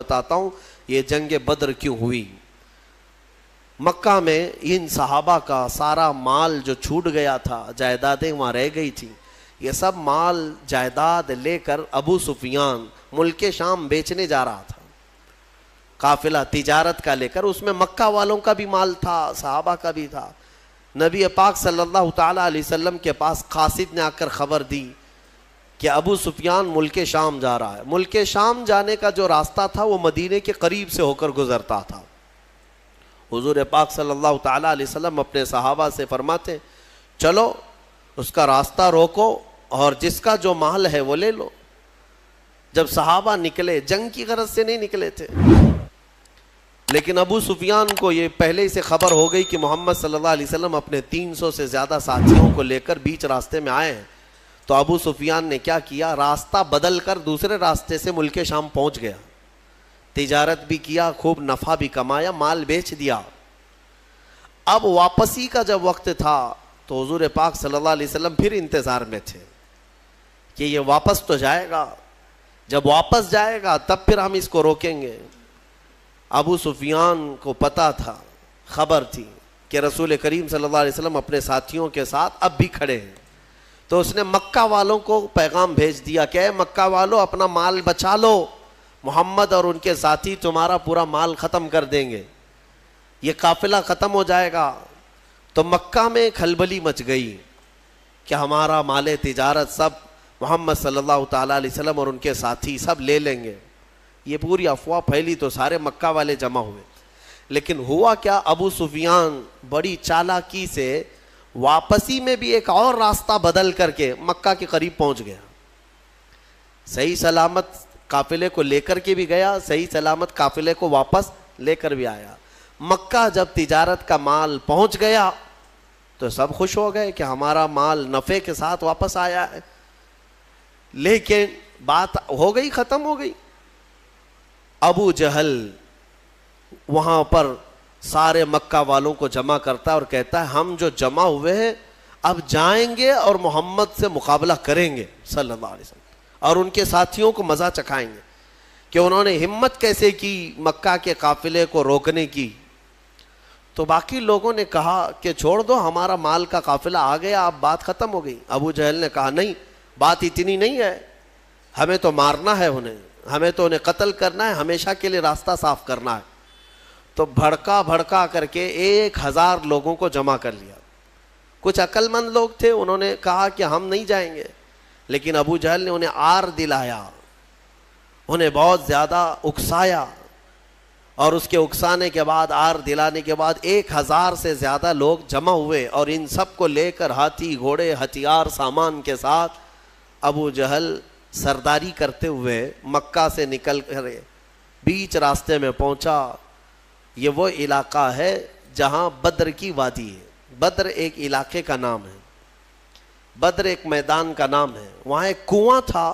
بتاتا ہوں یہ جنگ بدر کیوں ہوئی۔ مکہ میں ان صحابہ کا سارا مال جو چھوٹ گیا تھا، جائیدادیں وہاں رہ گئی تھی، یہ سب مال جائیداد لے کر ابو سفیان ملک شام بیچنے جا رہا تھا، قافلہ تجارت کا لے کر، اس میں مکہ والوں کا بھی مال تھا، صحابہ کا بھی تھا۔ نبی پاک صلی اللہ تعالیٰ علیہ وسلم کے پاس قاصد نے آ کر خبر دی کہ ابو سفیان ملک شام جا رہا ہے۔ ملک شام جانے کا جو راستہ تھا وہ مدینے کے قریب سے ہو کر گزرتا تھا۔ حضور پاک صلی اللہ تعالیٰ علیہ وسلم اپنے صحابہ سے فرماتے چلو اس کا راستہ روکو اور جس کا جو مال ہے وہ لے لو۔ جب صحابہ نکلے، جنگ کی غرض سے نہیں نکلے تھے، لیکن ابو سفیان کو یہ پہلے سے خبر ہو گئی کہ محمد صلی اللہ علیہ وسلم اپنے 300 سے زیادہ ساتھیوں کو لے کر بیچ راستے میں آئے ہیں، تو ابو سفیان نے کیا کیا، راستہ بدل کر دوسرے راستے سے ملک شام پہنچ گیا، تجارت بھی کیا، خوب نفع بھی کمایا، مال بیچ دیا۔ اب واپسی کا جب وقت تھا تو حضور پاک صلی اللہ علیہ وسلم پھر انتظار میں تھے کہ یہ واپس تو جائے گا، جب واپس جائے گا تب پھر ہم اس کو روکیں گے۔ ابو سفیان کو پتا تھا، خبر تھی کہ رسول کریم صلی اللہ علیہ وسلم اپنے ساتھیوں کے ساتھ اب بھی کھڑے ہیں، تو اس نے مکہ والوں کو پیغام بھیج دیا کہ اے مکہ والوں اپنا مال بچا لو، محمد اور ان کے ساتھی تمہارا پورا مال ختم کر دیں گے، یہ قافلہ ختم ہو جائے گا۔ تو مکہ میں کھلبلی مچ گئی کہ ہمارا مال تجارت سب محمد صلی اللہ تعالیٰ علیہ وسلم اور ان کے ساتھی سب لے لیں گے۔ یہ پوری افواہ پھیلی تو سارے مکہ والے جمع ہوئے، لیکن ہوا کیا، ابو سفیان بڑی چالاکی سے واپسی میں بھی ایک اور راستہ بدل کر کے مکہ کے قریب پہنچ گیا، صحیح سلامت قافلے کو لے کر کے بھی گیا، صحیح سلامت قافلے کو واپس لے کر بھی آیا۔ مکہ جب تجارت کا مال پہنچ گیا تو سب خوش ہو گئے کہ ہمارا مال نفع کے ساتھ واپس آیا ہے، لیکن بات ہو گئی، ختم ہو گئی۔ ابو جہل وہاں پر سارے مکہ والوں کو جمع کرتا ہے اور کہتا ہے ہم جو جمع ہوئے ہیں اب جائیں گے اور محمد سے مقابلہ کریں گے صلی اللہ علیہ وسلم، اور ان کے ساتھیوں کو مزہ چکھائیں گے کہ انہوں نے ہمت کیسے کی مکہ کے قافلے کو روکنے کی۔ تو باقی لوگوں نے کہا کہ چھوڑ دو، ہمارا مال کا قافلہ آ گیا، اب بات ختم ہو گئی۔ ابو جہل نے کہا نہیں، بات اتنی نہیں ہے، ہمیں تو مارنا ہے انہیں، ہمیں تو انہیں قتل کرنا ہے، ہمیشہ کے لیے راستہ صاف کرنا ہے۔ تو بھڑکا کر کے 1000 لوگوں کو جمع کر لیا۔ کچھ عقل مند لوگ تھے، انہوں نے کہا کہ ہم نہیں جائیں گے، لیکن ابو جہل نے انہیں آر دلایا، انہیں بہت زیادہ اکسایا، اور اس کے اکسانے کے بعد، آر دلانے کے بعد 1000 سے زیادہ لوگ جمع ہوئے، اور ان سب کو لے کر ہاتھی گھوڑے ہتھیار سامان کے ساتھ ابو جہل سرداری کرتے ہوئے مکہ سے نکل کر بیچ راستے میں پہنچا۔ یہ وہ علاقہ ہے جہاں بدر کی وادی ہے، بدر ایک علاقے کا نام ہے، بدر ایک میدان کا نام ہے، وہاں ایک کنواں تھا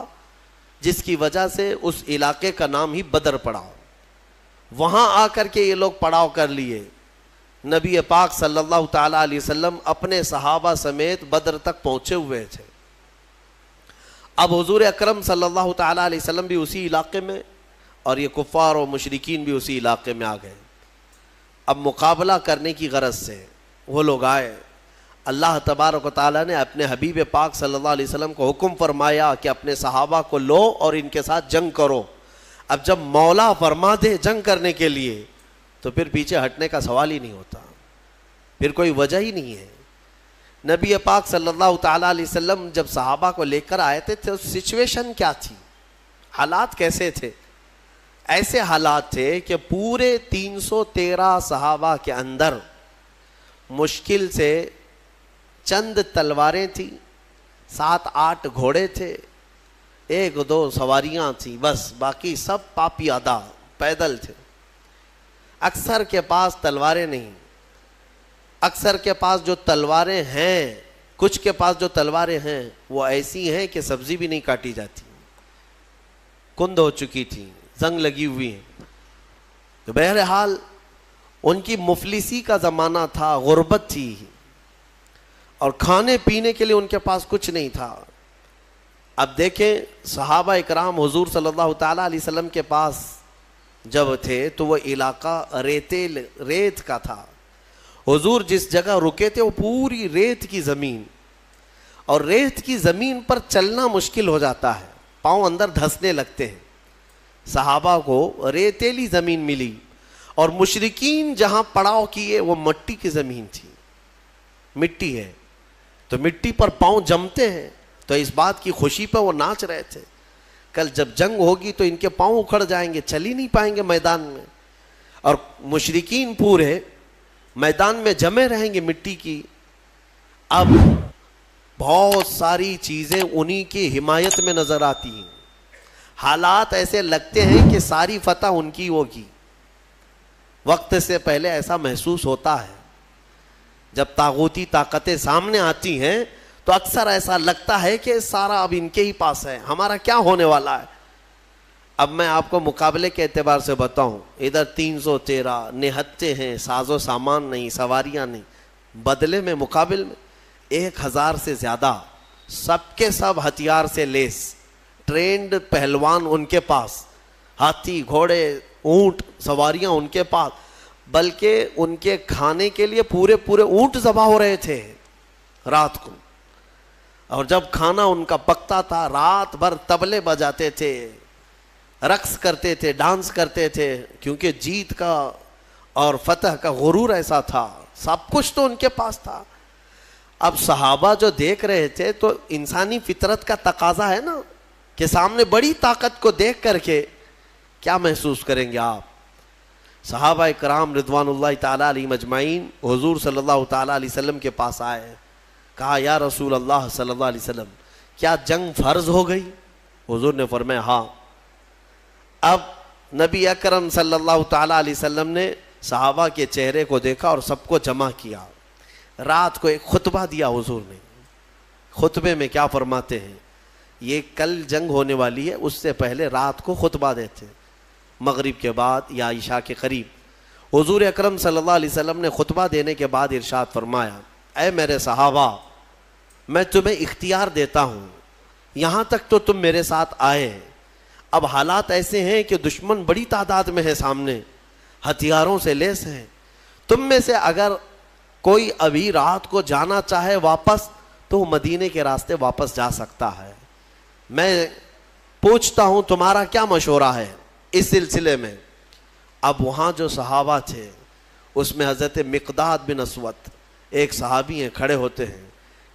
جس کی وجہ سے اس علاقے کا نام ہی بدر پڑا۔ وہاں آ کر کے یہ لوگ پڑاؤ کر لیے۔ نبی پاک صلی اللہ تعالیٰ علیہ وسلم اپنے صحابہ سمیت بدر تک پہنچے ہوئے تھے۔ اب حضور اکرم صلی اللہ تعالیٰ علیہ وسلم بھی اسی علاقے میں، اور یہ کفار و مشرکین بھی اسی علاقے میں آ گئے۔ اب مقابلہ کرنے کی غرض سے وہ لوگ آئے۔ اللہ تبارک و تعالیٰ نے اپنے حبیب پاک صلی اللہ علیہ وسلم کو حکم فرمایا کہ اپنے صحابہ کو لو اور ان کے ساتھ جنگ کرو۔ اب جب مولا فرما دے جنگ کرنے کے لیے تو پھر پیچھے ہٹنے کا سوال ہی نہیں ہوتا، پھر کوئی وجہ ہی نہیں ہے۔ نبی پاک صلی اللہ تعالیٰ علیہ وسلم جب صحابہ کو لے کر آئے تھے تو سچویشن کیا تھی، حالات کیسے تھے؟ ایسے حالات تھے کہ پورے 313 صحابہ کے اندر مشکل سے چند تلواریں تھیں، 7-8 گھوڑے تھے، 1-2 سواریاں تھیں، بس باقی سب پاپیادہ پیدل تھے۔ اکثر کے پاس تلواریں نہیں، اکثر کے پاس جو تلواریں ہیں، کچھ کے پاس جو تلواریں ہیں وہ ایسی ہیں کہ سبزی بھی نہیں کاٹی جاتی، کند ہو چکی تھی، زنگ لگی ہوئی ہیں۔ تو بہرحال ان کی مفلسی کا زمانہ تھا، غربت تھی، اور کھانے پینے کے لیے ان کے پاس کچھ نہیں تھا۔ اب دیکھیں صحابہ اکرام حضور صلی اللہ تعالیٰ علیہ وسلم کے پاس جب تھے تو وہ علاقہ ریت کا تھا. حضور جس جگہ رکے تھے وہ پوری ریت کی زمین, اور ریت کی زمین پر چلنا مشکل ہو جاتا ہے, پاؤں اندر دھسنے لگتے ہیں. صحابہ کو ریتیلی زمین ملی, اور مشرکین جہاں پڑاؤ کیے وہ مٹی کی زمین تھی, مٹی ہے تو مٹی پر پاؤں جمتے ہیں, تو اس بات کی خوشی پہ وہ ناچ رہے تھے. کل جب جنگ ہوگی تو ان کے پاؤں اکھڑ جائیں گے, چل ہی نہیں پائیں گے میدان میں, اور مشرکین پورے میدان میں جمے رہیں گے مٹی کی. اب بہت ساری چیزیں انہی کی حمایت میں نظر آتی ہیں, حالات ایسے لگتے ہیں کہ ساری فتح ان کی ہوگی. وقت سے پہلے ایسا محسوس ہوتا ہے, جب طاغوتی طاقتیں سامنے آتی ہیں تو اکثر ایسا لگتا ہے کہ سارا اب ان کے ہی پاس ہے, ہمارا کیا ہونے والا ہے. اب میں آپ کو مقابلے کے اعتبار سے بتاؤں, ادھر 313 نہتے ہیں, ساز و سامان نہیں, سواریاں نہیں, بدلے میں مقابل میں 1000 سے زیادہ سب کے سب ہتھیار سے لیس, ٹرینڈ پہلوان ان کے پاس, ہاتھی گھوڑے اونٹ سواریاں ان کے پاس, بلکہ ان کے کھانے کے لیے پورے اونٹ ذبح ہو رہے تھے رات کو. اور جب کھانا ان کا پکتا تھا رات بھر طبلے بجاتے تھے, رقص کرتے تھے, ڈانس کرتے تھے, کیونکہ جیت کا اور فتح کا غرور ایسا تھا, سب کچھ تو ان کے پاس تھا. اب صحابہ جو دیکھ رہے تھے تو انسانی فطرت کا تقاضا ہے نا کہ سامنے بڑی طاقت کو دیکھ کر کے کیا محسوس کریں گے آپ. صحابہ کرام رضوان اللہ تعالیٰ علیہم اجمعین حضور صلی اللہ تعالیٰ علیہ وسلم کے پاس آئے, کہا یا رسول اللہ صلی اللہ علیہ وسلم کیا جنگ فرض ہو گئی؟ حضور نے فرمایا ہاں. اب نبی اکرم صلی اللہ تعالیٰ علیہ وسلم نے صحابہ کے چہرے کو دیکھا اور سب کو جمع کیا. رات کو ایک خطبہ دیا حضور نے. خطبے میں کیا فرماتے ہیں, یہ کل جنگ ہونے والی ہے, اس سے پہلے رات کو خطبہ دیتے مغرب کے بعد یا عشاء کے قریب. حضور اکرم صلی اللہ علیہ وسلم نے خطبہ دینے کے بعد ارشاد فرمایا, اے میرے صحابہ میں تمہیں اختیار دیتا ہوں, یہاں تک تو تم میرے ساتھ آئے, اب حالات ایسے ہیں کہ دشمن بڑی تعداد میں ہے سامنے, ہتھیاروں سے لیس ہیں, تم میں سے اگر کوئی ابھی رات کو جانا چاہے واپس تو مدینے کے راستے واپس جا سکتا ہے. میں پوچھتا ہوں تمہارا کیا مشورہ ہے اس سلسلے میں. اب وہاں جو صحابہ تھے اس میں حضرت مقداد بن اسود ایک صحابی ہیں, کھڑے ہوتے ہیں,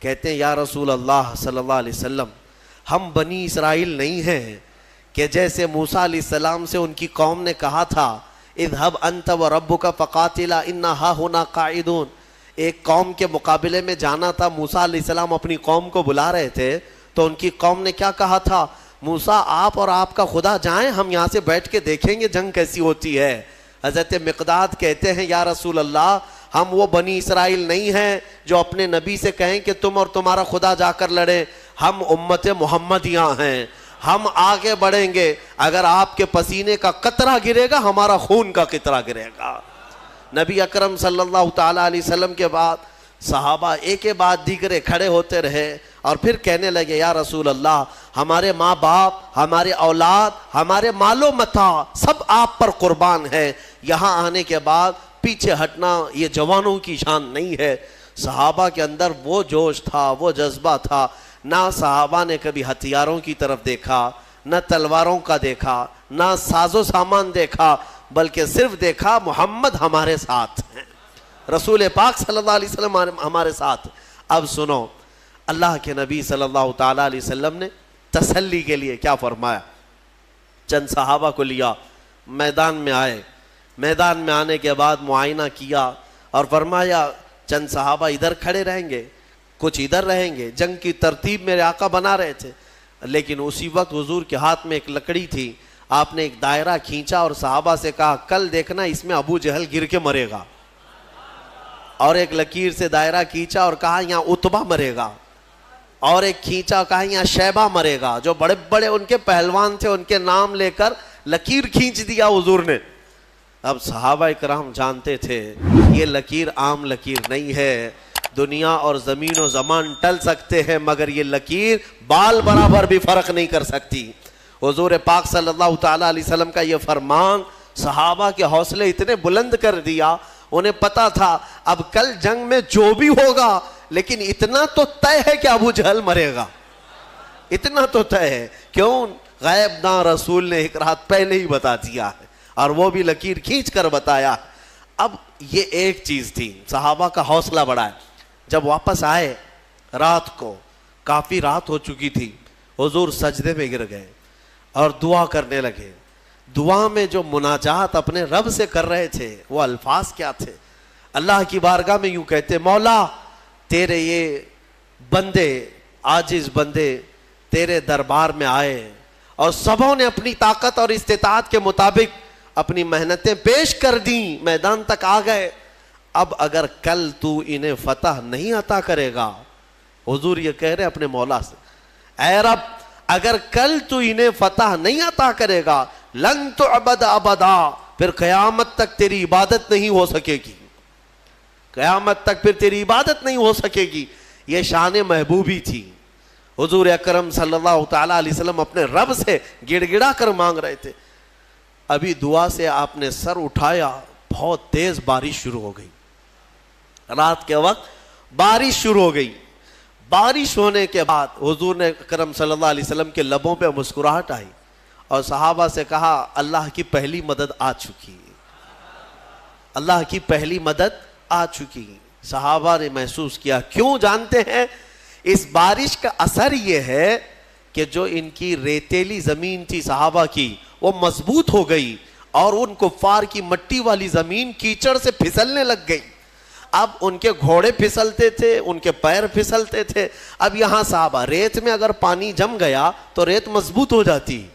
کہتے ہیں یا رسول اللہ صلی اللہ علیہ وسلم ہم بنی اسرائیل نہیں ہیں کہ جیسے موسیٰ علیہ السلام سے ان کی قوم نے کہا تھا اذهب انت وربک فقاتلا انا ہاہنا قاعدون. ایک قوم کے مقابلے میں جانا تھا, موسیٰ علیہ السلام اپنی قوم کو بلا رہے تھے تو ان کی قوم نے کیا کہا تھا, موسیٰ آپ اور آپ کا خدا جائیں, ہم یہاں سے بیٹھ کے دیکھیں گے جنگ کیسی ہوتی ہے. حضرت مقداد کہتے ہیں یا رسول اللہ ہم وہ بنی اسرائیل نہیں ہیں جو اپنے نبی سے کہیں کہ تم اور تمہارا خدا جا کر لڑیں, ہم امت محمدیہ ہیں, ہم آگے بڑھیں گے, اگر آپ کے پسینے کا قطرہ گرے گا ہمارا خون کا قطرہ گرے گا. نبی اکرم صلی اللہ تعالیٰ علیہ وسلم کے بعد صحابہ ایک کے بعد دیگرے کھڑے ہوتے رہے اور پھر کہنے لگے یا رسول اللہ ہمارے ماں باپ, ہمارے اولاد, ہمارے مال و متاع سب آپ پر قربان ہے, یہاں آنے کے بعد پیچھے ہٹنا یہ جوانوں کی شان نہیں ہے. صحابہ کے اندر وہ جوش تھا, وہ جذبہ تھا, نہ صحابہ نے کبھی ہتھیاروں کی طرف دیکھا, نہ تلواروں کا دیکھا, نہ ساز و سامان دیکھا, بلکہ صرف دیکھا محمد ہمارے ساتھ ہیں, رسول پاک صلی اللہ علیہ وسلم ہمارے ساتھ. اب سنو اللہ کے نبی صلی اللہ تعالیٰ علیہ وسلم نے تسلی کے لیے کیا فرمایا. چند صحابہ کو لیا, میدان میں آئے, میدان میں آنے کے بعد معائنہ کیا اور فرمایا چند صحابہ ادھر کھڑے رہیں گے, کچھ ادھر رہیں گے. جنگ کی ترتیب میرے آقا بنا رہے تھے, لیکن اسی وقت حضور کے ہاتھ میں ایک لکڑی تھی, آپ نے ایک دائرہ کھینچا اور صحابہ سے کہا کل دیکھنا اس میں ابو جہل گر کے مرے گا, اور ایک لکیر سے دائرہ کھینچا اور کہا یہاں عتبہ مرے گا, اور ایک کھینچا کہا یہاں شیبہ مرے گا. جو بڑے بڑے ان کے پہلوان تھے ان کے نام لے کر لکیر کھینچ دیا حضور نے. اب صحابہ کرام جانتے تھے یہ لکیر عام لکیر نہیں ہے, دنیا اور زمین و زمان ٹل سکتے ہیں مگر یہ لکیر بال برابر بھی فرق نہیں کر سکتی. حضور پاک صلی اللہ تعالیٰ علیہ وسلم کا یہ فرمان صحابہ کے حوصلے اتنے بلند کر دیا، انہیں پتا تھا اب کل جنگ میں جو بھی ہوگا، لیکن اتنا تو طے ہے کہ ابو جہل مرے گا، اتنا تو طے ہے۔ کیوں؟ غیب داں رسول نے ایک رات پہلے ہی بتا دیا ہے، اور وہ بھی لکیر کھینچ کر بتایا۔ اب یہ ایک چیز تھی، صحابہ کا حوصلہ بڑھا ہے۔ جب واپس آئے رات کو، کافی رات ہو چکی تھی، حضور سجدے میں گر گئے اور دعا کرنے لگے۔ دعا میں جو مناجات اپنے رب سے کر رہے تھے، وہ الفاظ کیا تھے؟ اللہ کی بارگاہ میں یوں کہتے، مولا تیرے یہ بندے، عاجز بندے تیرے دربار میں آئے، اور سبوں نے اپنی طاقت اور استطاعت کے مطابق اپنی محنتیں پیش کر دیں، میدان تک آ گئے۔ اب اگر کل تو انہیں فتح نہیں عطا کرے گا، حضور یہ کہہ رہے اپنے مولا سے، اے رب اگر کل تو انہیں فتح نہیں عطا کرے گا، لن تعبد ابدا، پھر قیامت تک تیری عبادت نہیں ہو سکے گی، قیامت تک پھر تیری عبادت نہیں ہو سکے گی۔ یہ شان محبوبی تھی۔ حضور اکرم صلی اللہ تعالیٰ علیہ وسلم اپنے رب سے گڑ گڑا کر مانگ رہے تھے۔ ابھی دعا سے آپ نے سر اٹھایا، بہت تیز بارش شروع ہو گئی، رات کے وقت بارش شروع ہو گئی۔ بارش ہونے کے بعد حضور نے اکرم صلی اللہ علیہ وسلم کے لبوں پہ مسکراہٹ آئی، اور صحابہ سے کہا اللہ کی پہلی مدد آ چکی، اللہ کی پہلی مدد آ چکی۔ صحابہ نے محسوس کیا، کیوں جانتے ہیں؟ اس بارش کا اثر یہ ہے کہ جو ان کی ریتیلی زمین تھی صحابہ کی، وہ مضبوط ہو گئی، اور ان کفار کی مٹی والی زمین کیچڑ سے پھسلنے لگ گئی۔ اب ان کے گھوڑے پھسلتے تھے، ان کے پیر پھسلتے تھے۔ اب یہاں صحابہ، ریت میں اگر پانی جم گیا تو ریت مضبوط ہو جاتی،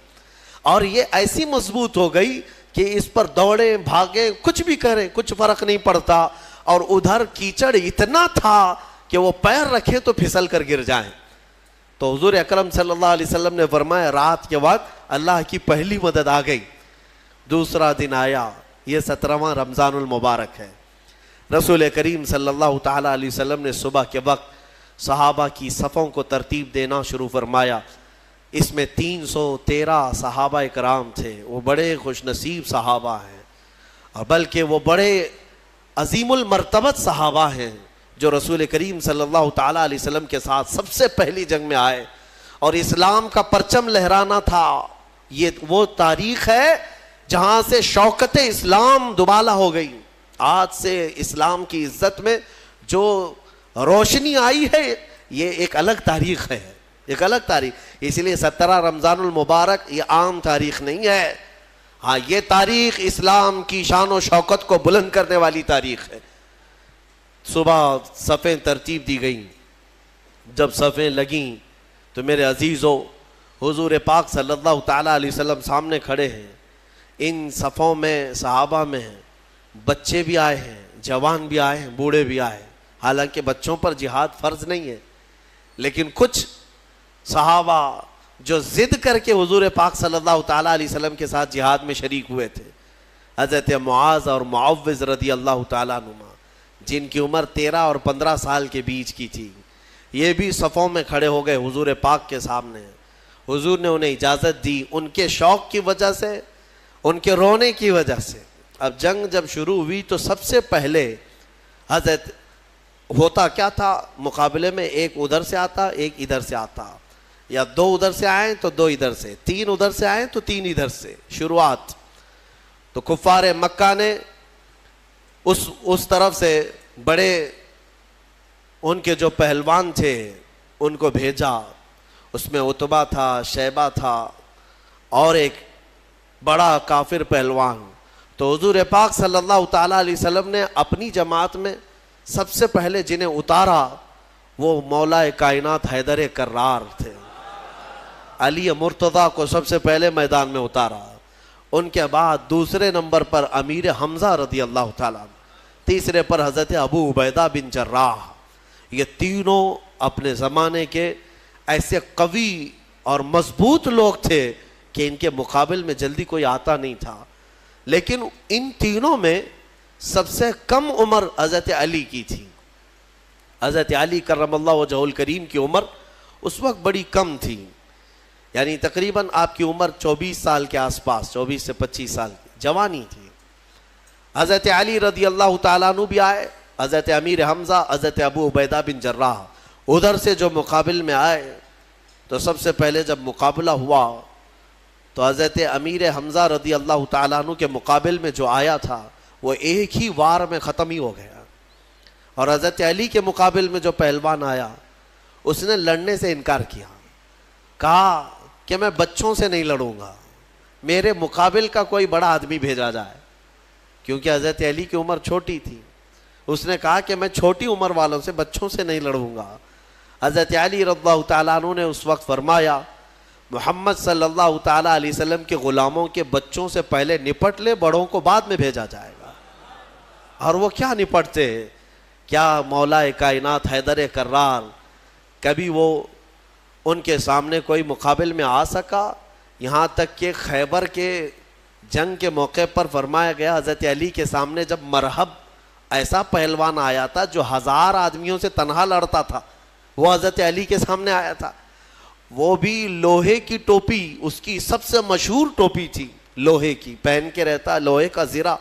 اور یہ ایسی مضبوط ہو گئی کہ اس پر دوڑیں بھاگیں کچھ بھی کریں کچھ فرق نہیں پڑتا، اور ادھر کیچڑ اتنا تھا کہ وہ پیر رکھے تو پھسل کر گر جائیں۔ تو حضور اکرم صلی اللہ علیہ وسلم نے فرمایا رات کے وقت اللہ کی پہلی مدد آ گئی۔ دوسرا دن آیا، یہ 17واں رمضان المبارک ہے۔ رسول کریم صلی اللہ تعالیٰ علیہ وسلم نے صبح کے وقت صحابہ کی صفوں کو ترتیب دینا شروع فرمایا۔ اس میں 313 صحابہ کرام تھے۔ وہ بڑے خوش نصیب صحابہ ہیں، اور بلکہ وہ بڑے عظیم المرتبت صحابہ ہیں جو رسول کریم صلی اللہ تعالیٰ علیہ وسلم کے ساتھ سب سے پہلی جنگ میں آئے اور اسلام کا پرچم لہرانا تھا۔ یہ وہ تاریخ ہے جہاں سے شوکت اسلام دوبالا ہو گئی۔ آج سے اسلام کی عزت میں جو روشنی آئی ہے، یہ ایک الگ تاریخ ہے، ایک الگ تاریخ۔ اس لیے 17 رمضان المبارک یہ عام تاریخ نہیں ہے، ہاں یہ تاریخ اسلام کی شان و شوکت کو بلند کرنے والی تاریخ ہے۔ صبح صفیں ترتیب دی گئیں، جب صفیں لگیں تو میرے عزیزو، حضور پاک صلی اللہ تعالیٰ علیہ وسلم سامنے کھڑے ہیں۔ ان صفوں میں صحابہ میں بچے بھی آئے ہیں، جوان بھی آئے ہیں، بوڑھے بھی آئے ہیں۔ حالانکہ بچوں پر جہاد فرض نہیں ہے، لیکن کچھ صحابہ جو ضد کر کے حضور پاک صلی اللہ تعالیٰ علیہ وسلم کے ساتھ جہاد میں شریک ہوئے تھے، حضرت معاذ اور معوذ رضی اللہ تعالیٰ عنہما، جن کی عمر 13 اور 15 سال کے بیچ کی تھی، یہ بھی صفوں میں کھڑے ہو گئے حضور پاک کے سامنے۔ حضور نے انہیں اجازت دی، ان کے شوق کی وجہ سے، ان کے رونے کی وجہ سے۔ اب جنگ جب شروع ہوئی تو سب سے پہلے حضرت ہوتا کیا تھا، مقابلے میں ایک ادھر سے آتا، ایک ادھر سے آتا، یا 2 ادھر سے آئیں تو 2 ادھر سے، 3 ادھر سے آئیں تو 3 ادھر سے شروعات۔ تو کفار مکہ نے اس طرف سے بڑے ان کے جو پہلوان تھے ان کو بھیجا، اس میں عتبہ تھا، شیبہ تھا، اور ایک بڑا کافر پہلوان۔ تو حضور پاک صلی اللہ تعالیٰ علیہ وسلم نے اپنی جماعت میں سب سے پہلے جنہیں اتارا وہ مولا کائنات حیدر کرار تھے۔ علی مرتضیٰ کو سب سے پہلے میدان میں اتارا، ان کے بعد دوسرے نمبر پر امیر حمزہ رضی اللہ تعالیٰ، تیسرے پر حضرت ابو عبیدہ بن جراح۔ یہ تینوں اپنے زمانے کے ایسے قوی اور مضبوط لوگ تھے کہ ان کے مقابل میں جلدی کوئی آتا نہیں تھا۔ لیکن ان تینوں میں سب سے کم عمر حضرت علی کی تھی۔ حضرت علی کرم اللہ وجہہ الکریم کی عمر اس وقت بڑی کم تھی، یعنی تقریباً آپ کی عمر 24 سال کے آس پاس، 24 سے 25 سال کی، جوانی تھی. حضرت علی رضی اللہ تعالیٰ عنہ بھی آئے, حضرت امیر حمزہ, حضرت ابو عبیدہ بن جراح ادھر سے جو مقابل میں آئے تو سب سے پہلے جب مقابلہ ہوا تو حضرت امیر حمزہ رضی اللہ تعالیٰ عنہ کے مقابل میں جو آیا تھا وہ ایک ہی وار میں ختم ہی ہو گیا, اور حضرت علی کے مقابل میں جو پہلوان آیا اس نے لڑنے سے انکار کیا, کہا کہ میں بچوں سے نہیں لڑوں گا, میرے مقابل کا کوئی بڑا آدمی بھیجا جائے, کیونکہ حضرت علی کی عمر چھوٹی تھی. اس نے کہا کہ میں چھوٹی عمر والوں سے, بچوں سے نہیں لڑوں گا. حضرت علی رضی اللہ تعالیٰ عنہ نے اس وقت فرمایا محمد صلی اللہ تعالیٰ علیہ وسلم کے غلاموں کے بچوں سے پہلے نپٹ لے, بڑوں کو بعد میں بھیجا جائے گا. اور وہ کیا نپٹتے, کیا مولا کائنات حیدر کرار کبھی وہ ان کے سامنے کوئی مقابل میں آ سکا؟ یہاں تک کہ خیبر کے جنگ کے موقع پر فرمایا گیا حضرت علی کے سامنے جب مرحب ایسا پہلوان آیا تھا جو 1000 آدمیوں سے تنہا لڑتا تھا, وہ حضرت علی کے سامنے آیا تھا. وہ بھی لوہے کی ٹوپی, اس کی سب سے مشہور ٹوپی تھی لوہے کی, پہن کے رہتا لوہے کا زرہ,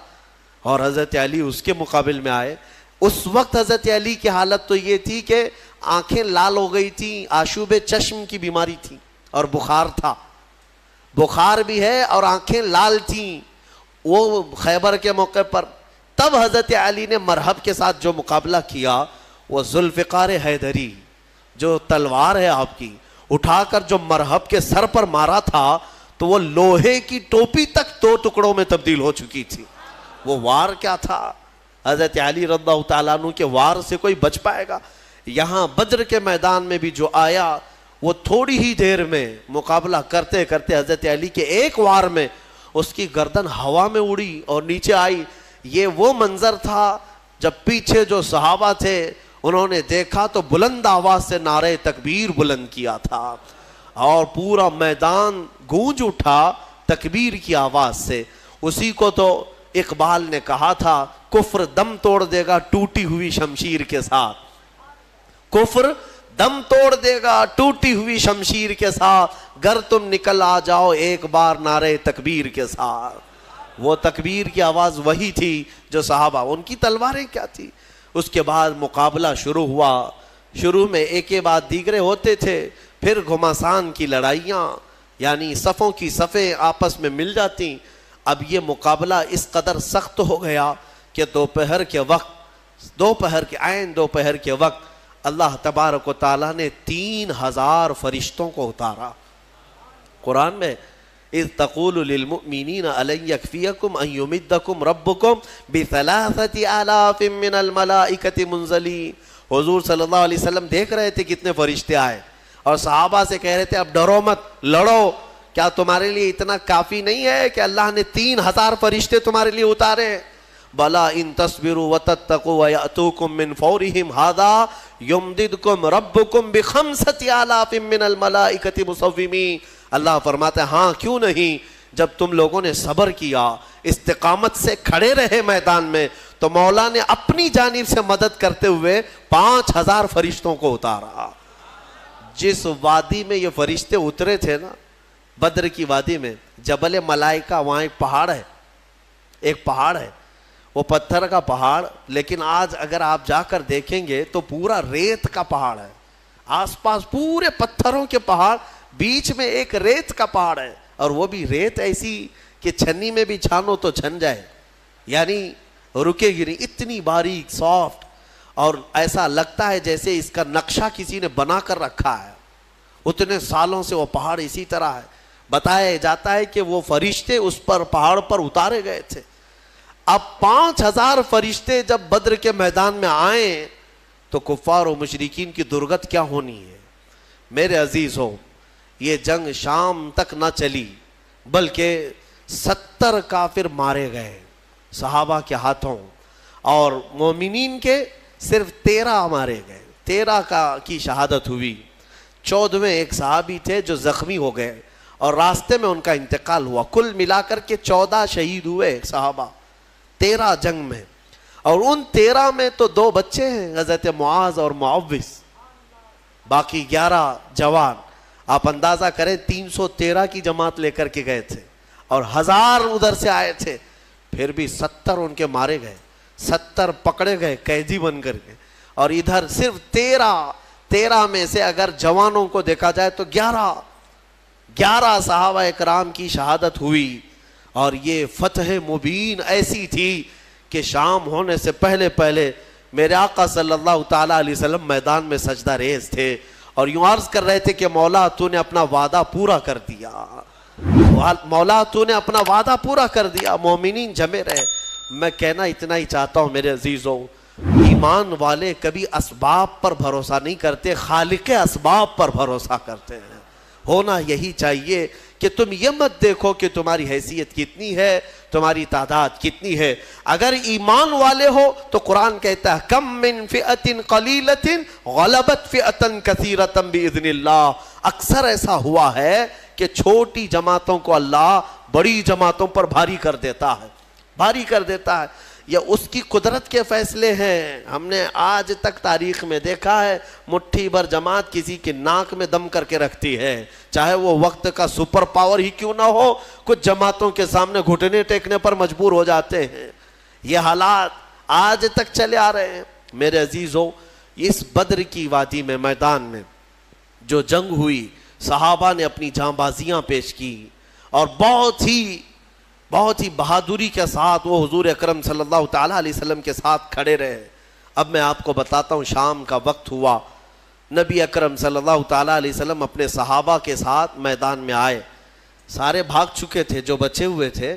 اور حضرت علی اس کے مقابل میں آئے. اس وقت حضرت علی کی حالت تو یہ تھی کہ آنکھیں لال ہو گئی تھیں, آشوب چشم کی بیماری تھی اور بخار تھا, بخار بھی ہے اور آنکھیں لال تھیں وہ خیبر کے موقع پر. تب حضرت علی نے مرحب کے ساتھ جو مقابلہ کیا وہ ذوالفقار حیدری, جو تلوار ہے آپ کی, اٹھا کر جو مرحب کے سر پر مارا تھا تو وہ لوہے کی ٹوپی تک 2 ٹکڑوں میں تبدیل ہو چکی تھی. وہ وار کیا تھا, حضرت علی رضی اللہ تعالیٰ عنہ کے وار سے کوئی بچ پائے گا؟ یہاں بدر کے میدان میں بھی جو آیا وہ تھوڑی ہی دیر میں مقابلہ کرتے کرتے حضرت علی کے ایک وار میں اس کی گردن ہوا میں اڑی اور نیچے آئی. یہ وہ منظر تھا جب پیچھے جو صحابہ تھے انہوں نے دیکھا تو بلند آواز سے نعرہ تکبیر بلند کیا تھا اور پورا میدان گونج اٹھا تکبیر کی آواز سے. اسی کو تو اقبال نے کہا تھا کفر دم توڑ دے گا ٹوٹی ہوئی شمشیر کے ساتھ, کفر دم توڑ دے گا ٹوٹی ہوئی شمشیر کے ساتھ, گر تم نکل آ جاؤ ایک بار نعرہ تکبیر کے ساتھ. وہ تکبیر کی آواز وہی تھی جو صحابہ, ان کی تلواریں کیا تھی. اس کے بعد مقابلہ شروع ہوا. شروع میں ایک کے بعد دیگرے ہوتے تھے, پھر گھمسان کی لڑائیاں, یعنی صفوں کی صفیں آپس میں مل جاتی. اب یہ مقابلہ اس قدر سخت ہو گیا کہ دوپہر کے وقت اللہ تبارک و تعالیٰ نے 3000 فرشتوں کو اتارا. قرآن میں اذ تقول للمؤمنین الن یکفیکم ان یمدکم ربکم بثلاثة آلاف من الملائکۃ منزلین. حضور صلی اللہ علیہ وسلم دیکھ رہے تھے کتنے فرشتے آئے اور صحابہ سے کہہ رہے تھے اب ڈرو مت, لڑو, کیا تمہارے لیے اتنا کافی نہیں ہے کہ اللہ نے 3000 فرشتے تمہارے لیے اتارے؟ بلا ان تصبروا وتتقوا ويأتوكم من فورهم هذا يمددكم ربكم بخمسة آلاف من الملائکۃ مصومین. اللہ فرماتا ہے ہاں کیوں نہیں, جب تم لوگوں نے صبر کیا, استقامت سے کھڑے رہے میدان میں, تو مولا نے اپنی جانب سے مدد کرتے ہوئے 5000 فرشتوں کو اتارا. جس وادی میں یہ فرشتے اترے تھے نا, بدر کی وادی میں, جبل ملائکہ, وہاں ایک پہاڑ ہے, وہ پتھر کا پہاڑ, لیکن آج اگر آپ جا کر دیکھیں گے تو پورا ریت کا پہاڑ ہے. آس پاس پورے پتھروں کے پہاڑ, بیچ میں ایک ریت کا پہاڑ ہے, اور وہ بھی ریت ایسی کہ چھنی میں بھی چھانو تو چھن جائے, یعنی رکے گی نہیں, اتنی باریک سافٹ, اور ایسا لگتا ہے جیسے اس کا نقشہ کسی نے بنا کر رکھا ہے. اتنے سالوں سے وہ پہاڑ اسی طرح ہے. بتایا جاتا ہے کہ وہ فرشتے اس پر پہاڑ پر اتارے گئے تھے. اب 5000 فرشتے جب بدر کے میدان میں آئیں تو کفار و مشرکین کی درگت کیا ہونی ہے. میرے عزیزوں, یہ جنگ شام تک نہ چلی بلکہ 70 کافر مارے گئے صحابہ کے ہاتھوں, اور مومنین کے صرف 13 مارے گئے. 13 کی شہادت ہوئی. 14ویں ایک صحابی تھے جو زخمی ہو گئے اور راستے میں ان کا انتقال ہوا. کل ملا کر کے 14 شہید ہوئے صحابہ 13 جنگ میں, اور ان 13 میں تو 2 بچے ہیں, حضرت معاذ اور معوذ, باقی 11 جوان. آپ اندازہ کریں 313 کی جماعت لے کر کے گئے تھے اور 1000 ادھر سے آئے تھے. پھر بھی 70 ان کے مارے گئے، 70 پکڑے گئے قیدی بن کر کے، اور ادھر صرف 13 میں سے اگر جوانوں کو دیکھا جائے تو 11 صحابہ اکرام کی شہادت ہوئی. اور یہ فتح مبین ایسی تھی کہ شام ہونے سے پہلے میرے آقا صلی اللہ تعالیٰ علیہ وسلم میدان میں سجدہ ریز تھے اور یوں عرض کر رہے تھے کہ مولا تو نے اپنا وعدہ پورا کر دیا، مولا تو نے اپنا وعدہ پورا کر دیا، مومنین جمے رہے. میں کہنا اتنا ہی چاہتا ہوں میرے عزیزوں، ایمان والے کبھی اسباب پر بھروسہ نہیں کرتے، خالق اسباب پر بھروسہ کرتے ہیں. ہونا یہی چاہیے کہ تم یہ مت دیکھو کہ تمہاری حیثیت کتنی ہے، تمہاری تعداد کتنی ہے. اگر ایمان والے ہو تو قرآن کہتا ہے کم من فئۃ قلیلۃ غلبت فئۃ کثیرۃ باذن اللہ. اکثر ایسا ہوا ہے کہ چھوٹی جماعتوں کو اللہ بڑی جماعتوں پر بھاری کر دیتا ہے. یہ اس کی قدرت کے فیصلے ہیں. ہم نے آج تک تاریخ میں دیکھا ہے مٹھی بھر جماعت کسی کی ناک میں دم کر کے رکھتی ہے، چاہے وہ وقت کا سپر پاور ہی کیوں نہ ہو. کچھ جماعتوں کے سامنے گھٹنے ٹیکنے پر مجبور ہو جاتے ہیں. یہ حالات آج تک چلے آ رہے ہیں. میرے عزیزوں، اس بدر کی وادی میں میدان میں جو جنگ ہوئی، صحابہ نے اپنی جاں بازیاں پیش کی اور بہت ہی بہادری کے ساتھ وہ حضور اکرم صلی اللہ تعالیٰ علیہ وسلم کے ساتھ کھڑے رہے. اب میں آپ کو بتاتا ہوں، شام کا وقت ہوا، نبی اکرم صلی اللہ تعالیٰ علیہ وسلم اپنے صحابہ کے ساتھ میدان میں آئے. سارے بھاگ چکے تھے، جو بچے ہوئے تھے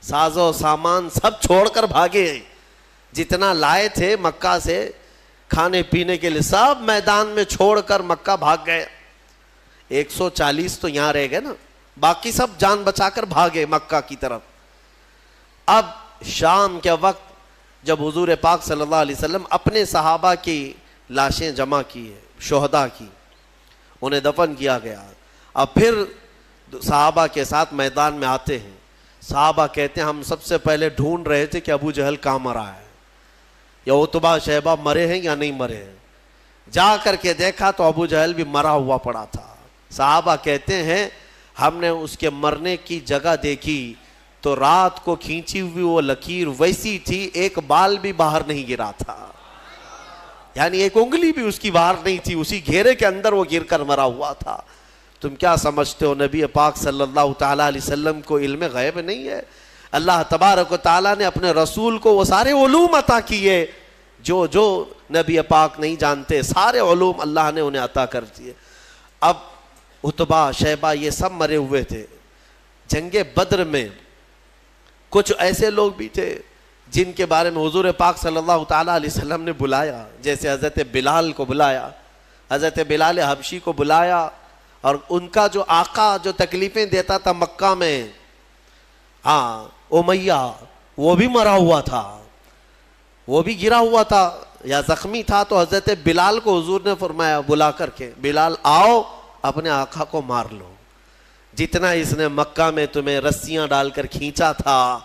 ساز و سامان سب چھوڑ کر بھاگے ہیں. جتنا لائے تھے مکہ سے کھانے پینے کے لیے سب میدان میں چھوڑ کر مکہ بھاگ گئے. 140 تو یہاں رہ گئے نا، باقی سب جان بچا کر بھاگے مکہ کی طرف. اب شام کے وقت جب حضور پاک صلی اللہ علیہ وسلم اپنے صحابہ کی لاشیں جمع کی ہے، شہداء کی، انہیں دفن کیا گیا. اب پھر صحابہ کے ساتھ میدان میں آتے ہیں. صحابہ کہتے ہیں ہم سب سے پہلے ڈھونڈ رہے تھے کہ ابو جہل کہاں مرا ہے، یا عتبہ شیبہ مرے ہیں یا نہیں مرے ہیں. جا کر کے دیکھا تو ابو جہل بھی مرا ہوا پڑا تھا. صحابہ کہتے ہیں ہم نے اس کے مرنے کی جگہ دیکھی تو رات کو کھینچی ہوئی وہ لکیر ویسی تھی، ایک بال بھی باہر نہیں گرا تھا، یعنی ایک انگلی بھی اس کی باہر نہیں تھی، اسی گھیرے کے اندر وہ گر کر مرا ہوا تھا. تم کیا سمجھتے ہو نبی پاک صلی اللہ تعالیٰ علیہ وسلم کو علم غیب نہیں ہے؟ اللہ تبارک و تعالیٰ نے اپنے رسول کو وہ سارے علوم عطا کیے جو نبی پاک نہیں جانتے، سارے علوم اللہ نے انہیں عطا کر دیے. اب عتبہ شیبہ یہ سب مرے ہوئے تھے. جنگ بدر میں کچھ ایسے لوگ بھی تھے جن کے بارے میں حضور پاک صلی اللہ تعالیٰ علیہ وسلم نے بلایا، جیسے حضرت بلال کو بلایا، حضرت بلال حبشی کو بلایا. اور ان کا جو آقا جو تکلیفیں دیتا تھا مکہ میں، امیہ، وہ بھی مرا ہوا تھا، وہ بھی گرا ہوا تھا یا زخمی تھا. تو حضرت بلال کو حضور نے فرمایا بلا کر کے، بلال آؤ اپنے آقا کو مار لو. جتنا اس نے مکہ میں تمہیں رسیاں ڈال کر کھینچا تھا،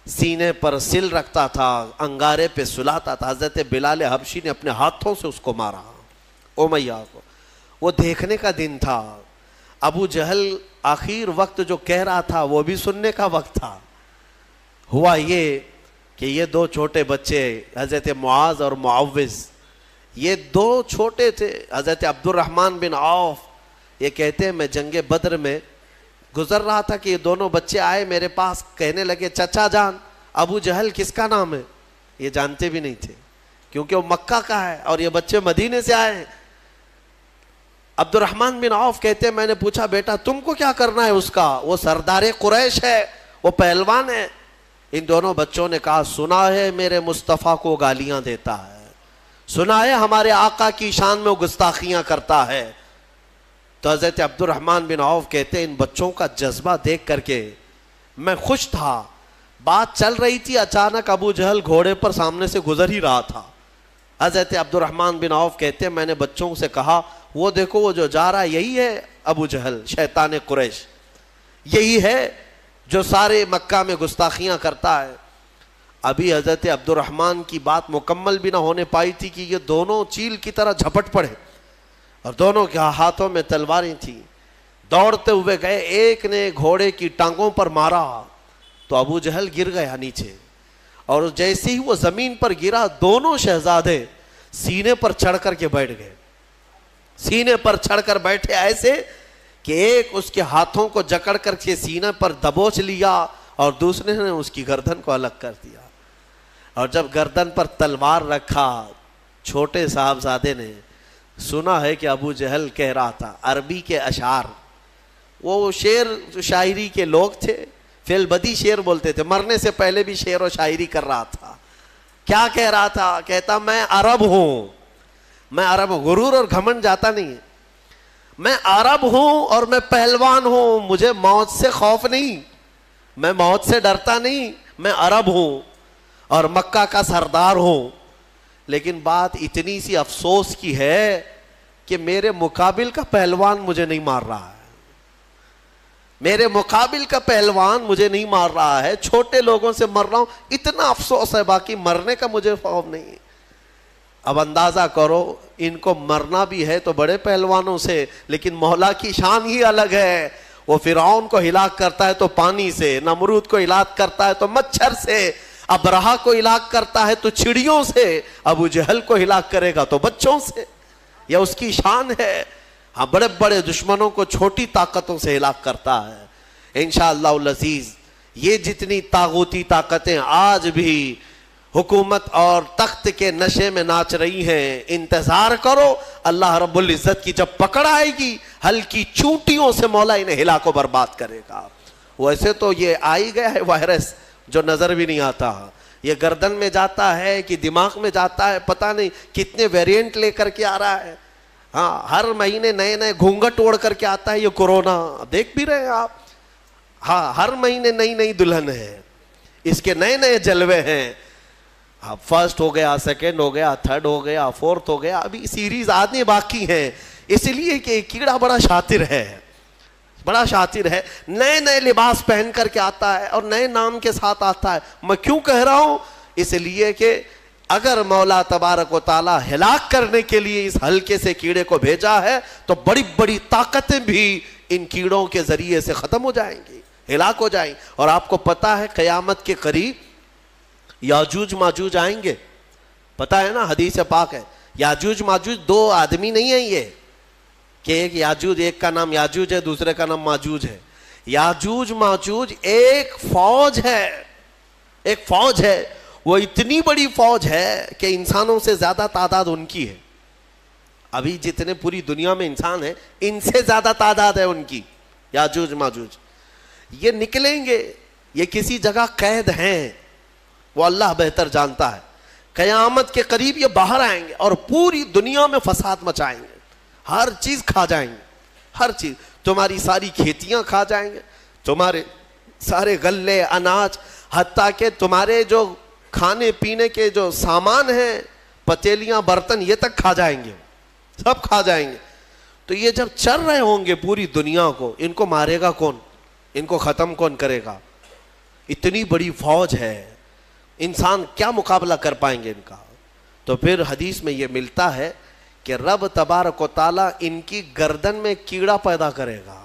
سینے پر سل رکھتا تھا، انگارے پہ سلاتا تھا، حضرت بلال حبشی نے اپنے ہاتھوں سے اس کو مارا، امیہ کو. وہ دیکھنے کا دن تھا. ابو جہل آخر وقت جو کہہ رہا تھا وہ بھی سننے کا وقت تھا. ہوا یہ کہ یہ دو چھوٹے بچے حضرت معاذ اور معوذ، یہ دو چھوٹے تھے. حضرت عبد الرحمن بن عوف یہ کہتے ہیں میں جنگ بدر میں گزر رہا تھا کہ یہ دونوں بچے آئے میرے پاس، کہنے لگے چچا جان ابو جہل کس کا نام ہے؟ یہ جانتے بھی نہیں تھے کیونکہ وہ مکہ کا ہے اور یہ بچے مدینے سے آئے ہیں. عبد الرحمن بن عوف کہتے ہیں میں نے پوچھا بیٹا تم کو کیا کرنا ہے اس کا؟ وہ سردار قریش ہے، وہ پہلوان ہے. ان دونوں بچوں نے کہا سنا ہے میرے مصطفیٰ کو گالیاں دیتا ہے، سنا ہے ہمارے آقا کی شان میں وہ گستاخیاں کرتا ہے. تو حضرت عبد الرحمن بن عوف کہتے ہیں ان بچوں کا جذبہ دیکھ کر کے میں خوش تھا. بات چل رہی تھی، اچانک ابو جہل گھوڑے پر سامنے سے گزر ہی رہا تھا. حضرت عبد الرحمن بن عوف کہتے ہیں میں نے بچوں سے کہا وہ دیکھو وہ جو جا رہا ہے یہی ہے ابو جہل شیطان قریش، یہی ہے جو سارے مکہ میں گستاخیاں کرتا ہے. ابھی حضرت عبد الرحمن کی بات مکمل بھی نہ ہونے پائی تھی کہ یہ دونوں چیل کی طرح جھپٹ پڑے اور دونوں کے ہاتھوں میں تلواریں تھیں. دوڑتے ہوئے گئے، ایک نے گھوڑے کی ٹانگوں پر مارا تو ابو جہل گر گیا نیچے، اور جیسے ہی وہ زمین پر گرا دونوں شہزادے سینے پر چڑھ کر کے بیٹھ گئے، سینے پر چڑھ کر بیٹھے ایسے کہ ایک اس کے ہاتھوں کو جکڑ کر کے سینے پر دبوچ لیا اور دوسرے نے اس کی گردن کو الگ کر دیا. اور جب گردن پر تلوار رکھا، چھوٹے صاحبزادے نے سنا ہے کہ ابو جہل کہہ رہا تھا عربی کے اشعار، وہ شعر شاعری کے لوگ تھے، فی البدی شعر بولتے تھے، مرنے سے پہلے بھی شعر و شاعری کر رہا تھا. کیا کہہ رہا تھا؟ کہتا میں عرب ہوں، میں عرب ہوں. غرور اور گھمنڈ جاتا نہیں ہے. میں عرب ہوں اور میں پہلوان ہوں، مجھے موت سے خوف نہیں، میں موت سے ڈرتا نہیں، میں عرب ہوں اور مکہ کا سردار ہوں. لیکن بات اتنی سی افسوس کی ہے کہ میرے مقابل کا پہلوان مجھے نہیں مار رہا ہے، میرے مقابل کا پہلوان مجھے نہیں مار رہا ہے، چھوٹے لوگوں سے مر رہا ہوں، اتنا افسوس ہے، باقی مرنے کا مجھے خوف نہیں. اب اندازہ کرو، ان کو مرنا بھی ہے تو بڑے پہلوانوں سے، لیکن مولا کی شان ہی الگ ہے. وہ فرعون کو ہلاک کرتا ہے تو پانی سے، نمرود کو ہلاک کرتا ہے تو مچھر سے، ابرہا کو ہلاک کرتا ہے تو چڑیوں سے، ابو جہل کو ہلاک کرے گا تو بچوں سے. یہ اس کی شان ہے. ہاں، بڑے بڑے دشمنوں کو چھوٹی طاقتوں سے ہلاک کرتا ہے. انشاءاللہ العزیز یہ جتنی طاغوتی طاقتیں آج بھی حکومت اور تخت کے نشے میں ناچ رہی ہیں، انتظار کرو اللہ رب العزت کی جب پکڑ آئے گی، ہلکی چونٹیوں سے مولا انہیں ہلاک و برباد کرے گا. ویسے تو یہ آئی گیا ہے وائرس جو نظر بھی نہیں آتا، یہ گردن میں جاتا ہے کہ دماغ میں جاتا ہے، پتہ نہیں کتنے ویریئنٹ لے کر کے آ رہا ہے. ہاں، ہر مہینے نئے نئے گھونگھٹ اوڑھ کر کے آتا ہے یہ کورونا، دیکھ بھی رہے ہیں آپ. ہاں، ہر مہینے نئی نئی دلہن ہے، اس کے نئے نئے جلوے ہیں. ہاں، فرسٹ ہو گیا، سیکنڈ ہو گیا، تھرڈ ہو گیا، فورتھ ہو گیا، ابھی سیریز آنے باقی ہیں. اس لیے کہ کیڑا بڑا شاطر ہے، بڑا شاطر ہے، نئے نئے لباس پہن کر کے آتا ہے اور نئے نام کے ساتھ آتا ہے. میں کیوں کہہ رہا ہوں؟ اس لیے کہ اگر مولا تبارک و تعالیٰ ہلاک کرنے کے لیے اس ہلکے سے کیڑے کو بھیجا ہے تو بڑی بڑی طاقتیں بھی ان کیڑوں کے ذریعے سے ختم ہو جائیں گی، ہلاک ہو جائیں. اور آپ کو پتا ہے قیامت کے قریب یاجوج ماجوج آئیں گے، پتا ہے نا، حدیث پاک ہے. یاجوج ماجوج دو آدمی نہیں ہیں یہ کہ ایک یاجوج، ایک کا نام یاجوج ہے دوسرے کا نام ماجوج ہے. یاجوج ماجوج ایک فوج ہے، ایک فوج ہے. وہ اتنی بڑی فوج ہے کہ انسانوں سے زیادہ تعداد ان کی ہے. ابھی جتنے پوری دنیا میں انسان ہیں ان سے زیادہ تعداد ہے ان کی. یاجوج ماجوج یہ نکلیں گے، یہ کسی جگہ قید ہیں، وہ اللہ بہتر جانتا ہے. قیامت کے قریب یہ باہر آئیں گے اور پوری دنیا میں فساد مچائیں گے، ہر چیز کھا جائیں گے، ہر چیز. تمہاری ساری کھیتیاں کھا جائیں گے، تمہارے سارے غلے اناج، حتیٰ کہ تمہارے جو کھانے پینے کے جو سامان ہیں، پتیلیاں برتن، یہ تک کھا جائیں گے، سب کھا جائیں گے. تو یہ جب چل رہے ہوں گے پوری دنیا کو، ان کو مارے گا کون؟ ان کو ختم کون کرے گا؟ اتنی بڑی فوج ہے، انسان کیا مقابلہ کر پائیں گے ان کا؟ تو پھر حدیث میں یہ ملتا ہے کہ رب تبارک و تعالیٰ ان کی گردن میں کیڑا پیدا کرے گا،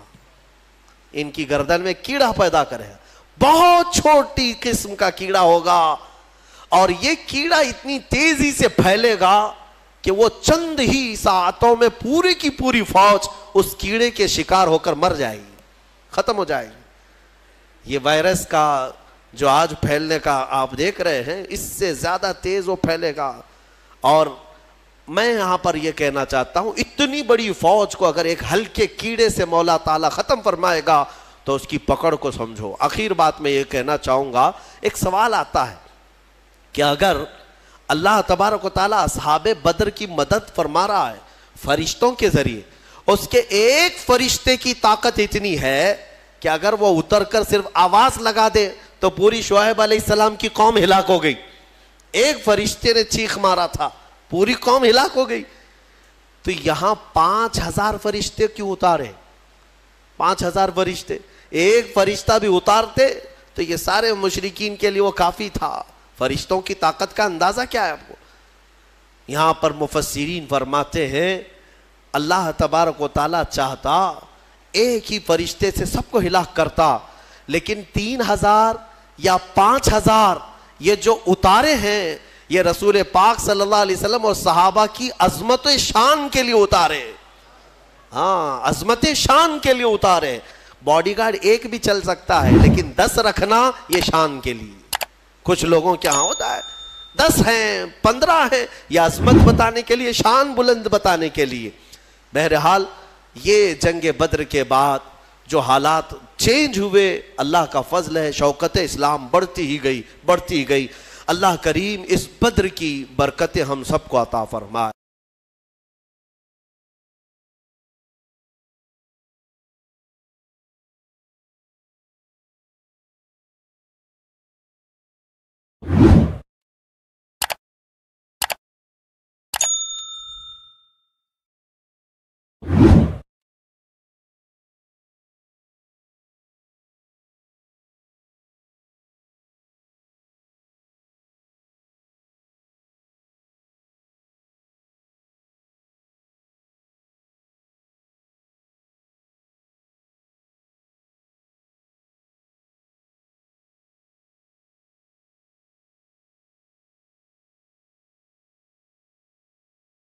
ان کی گردن میں کیڑا پیدا کرے گا. بہت چھوٹی قسم کا کیڑا ہوگا اور یہ کیڑا اتنی تیزی سے پھیلے گا کہ وہ چند ہی ساعتوں میں پوری کی پوری فوج اس کیڑے کے شکار ہو کر مر جائے گی، ختم ہو جائے گی. یہ وائرس کا جو آج پھیلنے کا آپ دیکھ رہے ہیں، اس سے زیادہ تیز وہ پھیلے گا. اور میں یہاں پر یہ کہنا چاہتا ہوں، اتنی بڑی فوج کو اگر ایک ہلکے کیڑے سے مولا تعالیٰ ختم فرمائے گا تو اس کی پکڑ کو سمجھو. آخر بات میں یہ کہنا چاہوں گا، ایک سوال آتا ہے کہ اگر اللہ تبارک و تعالیٰ اصحاب بدر کی مدد فرما رہا ہے فرشتوں کے ذریعے، اس کے ایک فرشتے کی طاقت اتنی ہے کہ اگر وہ اتر کر صرف آواز لگا دے تو پوری شعیب علیہ السلام کی قوم ہلاک ہو گئی. ایک فرشتے نے چیخ مارا تھا، پوری قوم ہلاک ہو گئی. تو یہاں 5000 فرشتے کیوں اتارے؟ 5000 فرشتے، ایک فرشتہ بھی اتارتے تو یہ سارے مشرکین کے لیے وہ کافی تھا. فرشتوں کی طاقت کا اندازہ کیا ہے آپ کو؟ یہاں پر مفسرین فرماتے ہیں اللہ تبارک و تعالیٰ چاہتا ایک ہی فرشتے سے سب کو ہلاک کرتا، لیکن 3000 یا 5000 یہ جو اتارے ہیں یہ رسول پاک صلی اللہ علیہ وسلم اور صحابہ کی عظمت شان کے لیے اتارے. ہاں عظمت شان کے لیے اتارے. باڈی گارڈ ایک بھی چل سکتا ہے لیکن 10 رکھنا یہ شان کے لیے. کچھ لوگوں کے ہاں ہوتا ہے 10 ہیں 15 ہیں، یہ عظمت بتانے کے لیے، شان بلند بتانے کے لیے. بہرحال یہ جنگ بدر کے بعد جو حالات چینج ہوئے، اللہ کا فضل ہے، شوکت اسلام بڑھتی ہی گئی. اللہ کریم اس بدر کی برکتیں ہم سب کو عطا فرمائے.